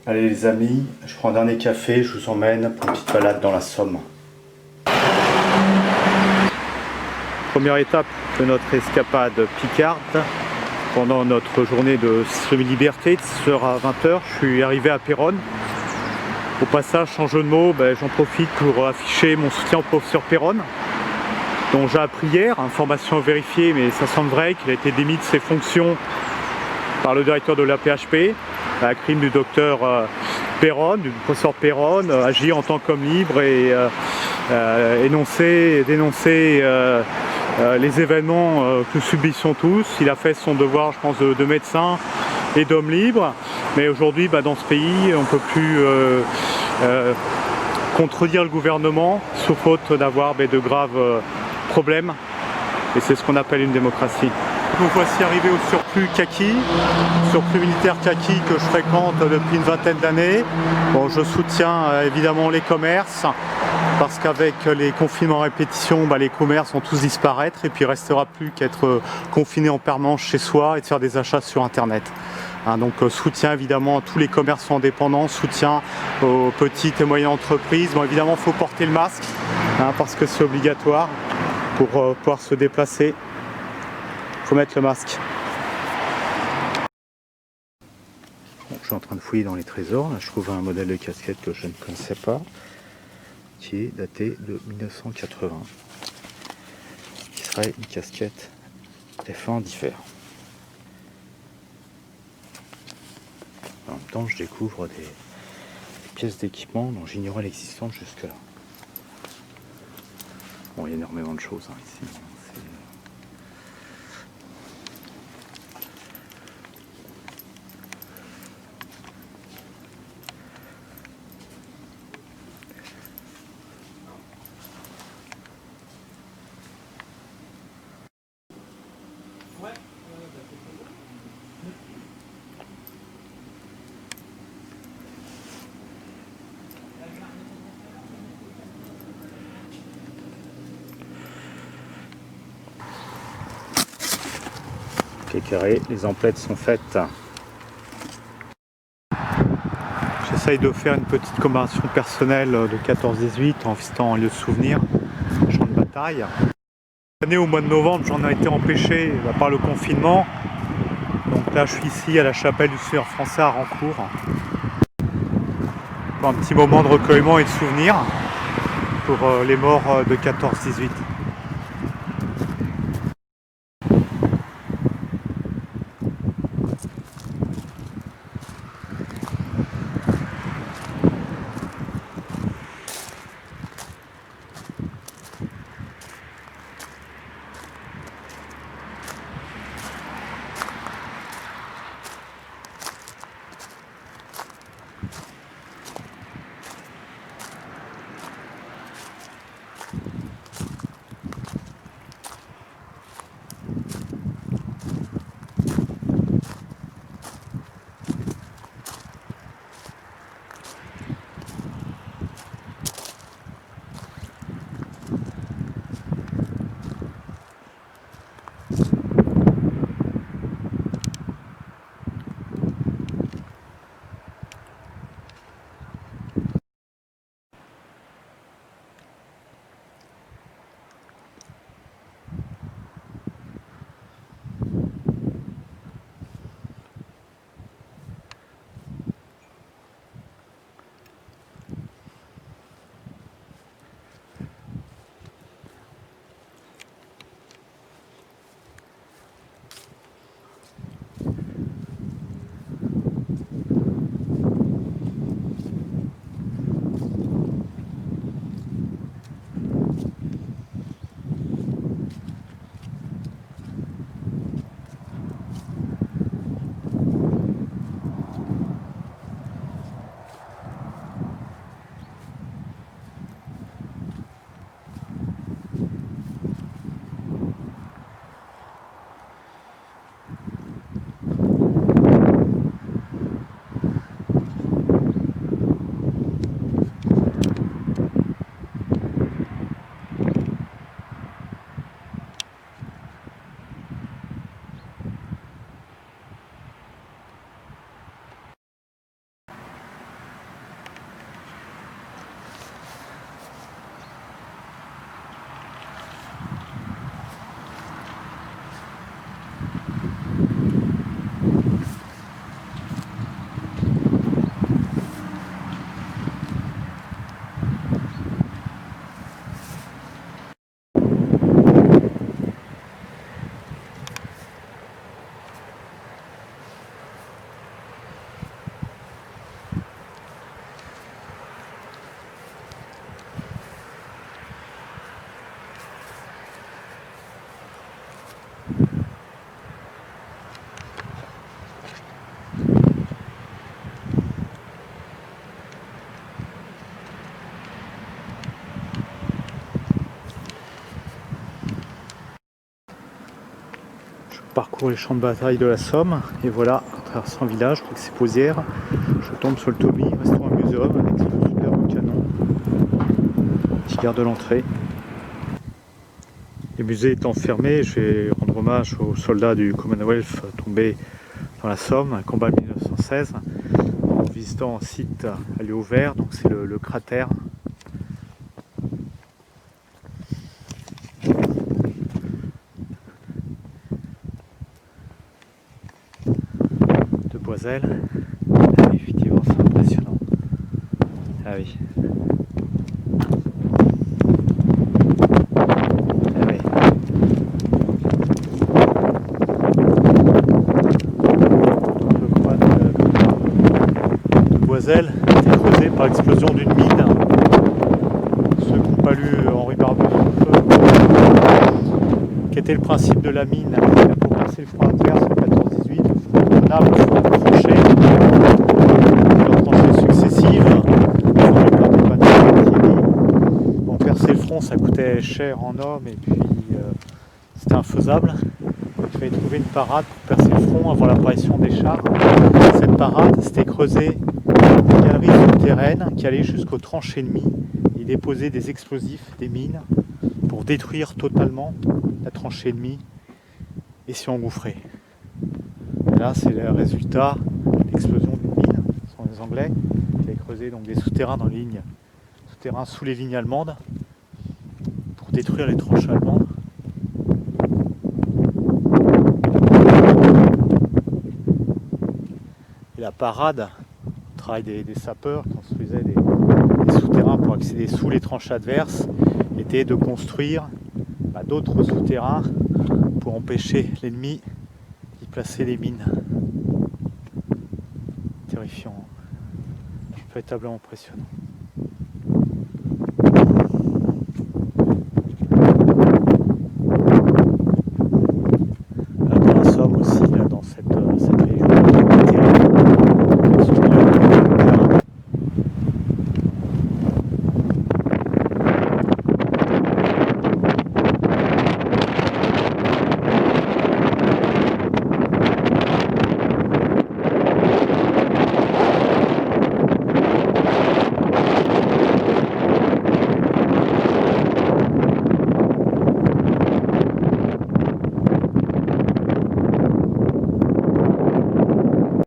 Allez les amis, je prends un dernier café, je vous emmène pour une petite balade dans la Somme. Première étape de notre escapade picarde. Pendant notre journée de semi-liberté de 6h à 20h, je suis arrivé à Péronne. Au passage, sans jeu de mots, j'en profite pour afficher mon soutien au professeur Péronne, dont j'ai appris hier, information vérifiée, mais ça semble vrai, qu'il a été démis de ses fonctions par le directeur de la PHP, à la crime du docteur Péronne, du professeur Péronne, agit en tant qu'homme libre et dénoncer les événements que nous subissons tous. Il a fait son devoir, je pense, de médecin et d'homme libre, mais aujourd'hui, dans ce pays, on ne peut plus contredire le gouvernement, sous faute d'avoir de graves problèmes, et c'est ce qu'on appelle une démocratie. Nous voici arrivés au surplus kaki, surplus militaire kaki que je fréquente depuis une vingtaine d'années. Bon, je soutiens évidemment les commerces, parce qu'avec les confinements à répétition, les commerces vont tous disparaître et puis il ne restera plus qu'être confiné en permanence chez soi et de faire des achats sur internet. Donc soutien évidemment à tous les commerçants indépendants, soutien aux petites et moyennes entreprises. Bon, évidemment il faut porter le masque parce que c'est obligatoire pour pouvoir se déplacer. Il faut mettre le masque. Bon, je suis en train de fouiller dans les trésors. Là, je trouve un modèle de casquette que je ne connaissais pas, qui est daté de 1980, qui serait une casquette F1 diffère. En même temps, je découvre des pièces d'équipement dont j'ignorais l'existence jusque-là. Bon, il y a énormément de choses ici. Carré, les emplettes sont faites. J'essaye de faire une petite commémoration personnelle de 14-18 en visitant un lieu de souvenir, un champ de bataille. Cette année, au mois de novembre, j'en ai été empêché par le confinement. Donc là, je suis ici à la chapelle du Seigneur français à Rancourt. Pour un petit moment de recueillement et de souvenir pour les morts de 14-18. parcours les champs de bataille de la Somme et voilà, en traversant le village, je crois que c'est Pozières, je tombe sur le Toby Restaurant Museum avec ce superbe canon qui garde l'entrée. Le musée étant fermé, je vais rendre hommage aux soldats du Commonwealth tombés dans la Somme, un combat de 1916, en visitant un site à lieu ouvert, donc c'est le cratère. De Boiselle. Ah oui, effectivement, c'est impressionnant. Ah oui. Ah oui. Le coin de Boiselle a été creusé par l'explosion d'une mine. Ceux qui n'ont pas lu Henri Barbusse, quel était le principe de la mine? Pour percer le front adverse en 14-18, convenable sur une tranchée, plusieurs tranchées successives, on percer le front, ça coûtait cher en hommes et puis c'était infaisable. Il fallait trouver une parade pour percer le front avant l'apparition des chars. Cette parade, c'était creuser des galeries souterraines qui allaient jusqu'aux tranchées ennemies et déposer des explosifs, des mines, pour détruire totalement la tranchée ennemie et s'y engouffrer. Et là, c'est le résultat de l'explosion d'une mine. Ce sont les Anglais qui avaient creusé donc, des souterrains dans les lignes, souterrains sous les lignes allemandes pour détruire les tranchées allemandes. Et la parade, le travail des sapeurs qui construisaient des souterrains pour accéder sous les tranchées adverses, était de construire d'autres souterrains pour empêcher l'ennemi d'y placer des mines. Terrifiant, véritablement impressionnant.